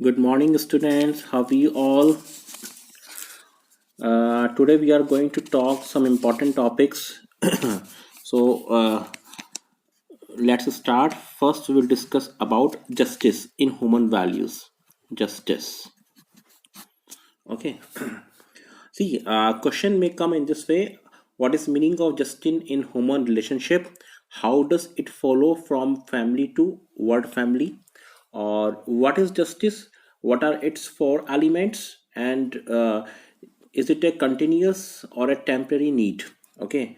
Good morning, students. How are you all? Today we are going to talk some important topics. so let's start. First, we will discuss about justice in human values. Justice. Okay. See, question may come in this way: what is meaning of justice in human relationship? How does it follow from family to word family? Or what is justice? What are its four elements? And is it a continuous or a temporary need? Okay.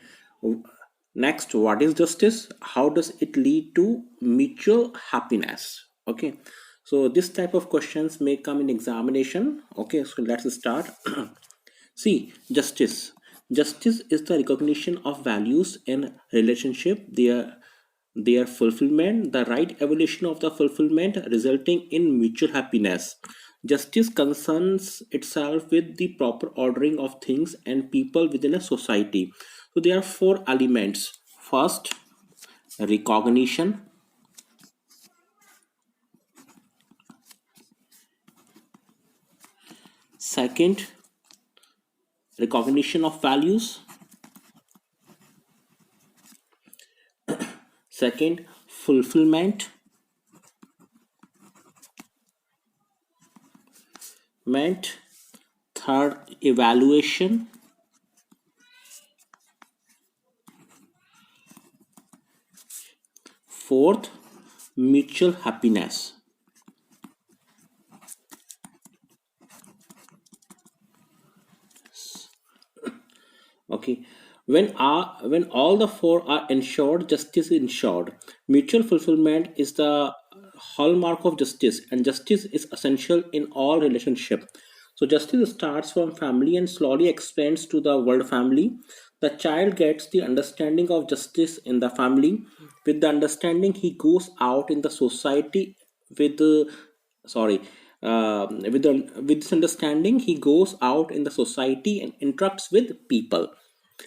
Next, what is justice? How does it lead to mutual happiness? Okay. So this type of questions may come in examination. Okay, so let's start. See, justice. Justice is the recognition of values and relationship, their fulfillment, the right evolution of the fulfillment resulting in mutual happiness. Justice concerns itself with the proper ordering of things and people within a society. So there are four elements. First, recognition. Second, recognition of values. Second, fulfillment. Meant. Third, evaluation. Fourth, mutual happiness. Okay, when all the four are ensured, justice is ensured. Mutual fulfillment is the hallmark of justice, and justice is essential in all relationship. So justice starts from family and slowly expands to the world family. The child gets the understanding of justice in the family. With the understanding, he goes out in the society with sorry with this understanding, he goes out in the society and interacts with people.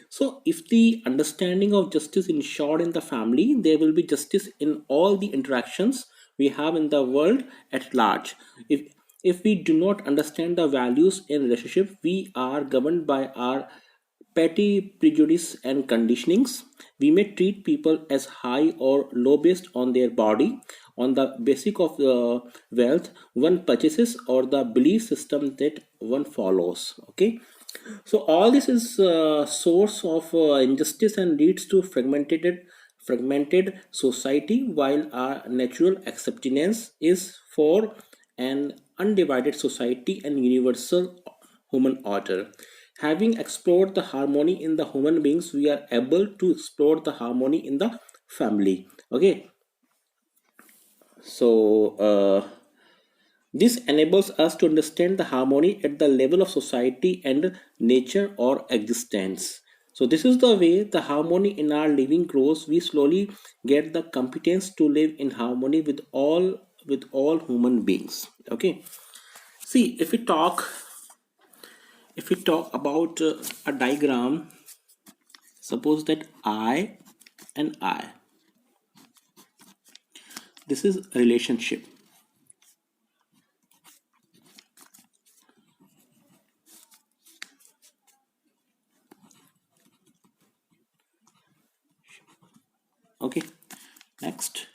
So if the understanding of justice is ensured in the family, there will be justice in all the interactions we have in the world at large. If we do not understand the values in relationship, we are governed by our petty prejudice and conditionings. We may treat people as high or low based on their body, on the basic of the wealth one purchases, or the belief system that one follows. Okay, so all this is source of injustice and leads to fragmented society, while our natural acceptance is for an undivided society and universal human order. Having explored the harmony in the human beings, we are able to explore the harmony in the family. Okay, so this enables us to understand the harmony at the level of society and nature or existence. So this is the way the harmony in our living grows. We slowly get the competence to live in harmony with all human beings. Okay. See, if we talk about a diagram, suppose that I and I. This is relationship. Okay. Next,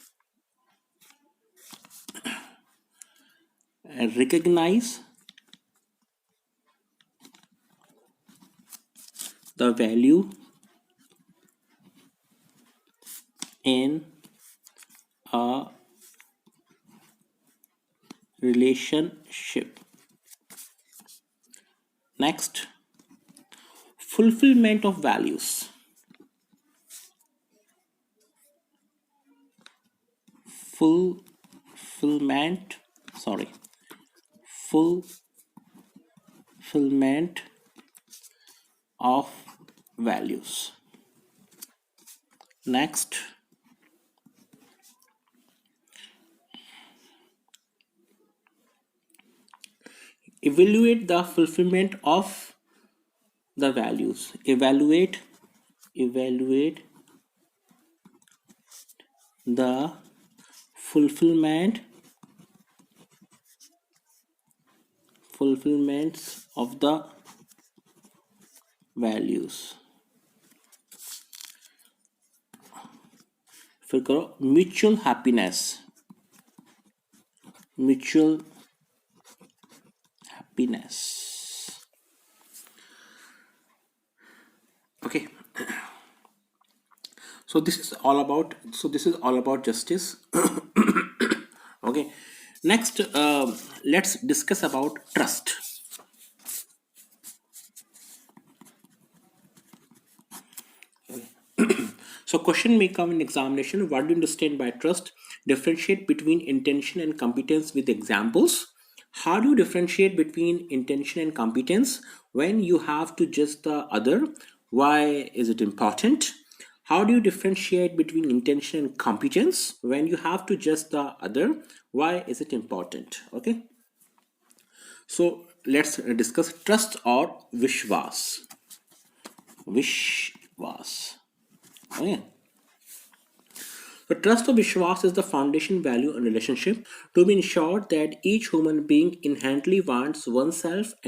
recognize the value in a relationship. Next, fulfillment of values. Fulfillment, sorry, fulfillment of values. Next, evaluate the fulfillment of the values. Evaluate the fulfillment fulfillments of the values. फिर करो mutual happiness. Mutual happiness. Okay. So this is all about justice. Okay. Next, let's discuss about trust. So question may come in examination. What do you understand by trust? Differentiate between intention and competence with examples. How do you differentiate between intention and competence when you have to judge the other? Why is it important? How do you differentiate between intention and competence when you have to judge the other? Why is it important? Okay. So let's discuss trust or vishwas. Vishwas. Okay. The trust of Vishwas is the foundation value in relationship to be ensured that each human being inherently wants oneself and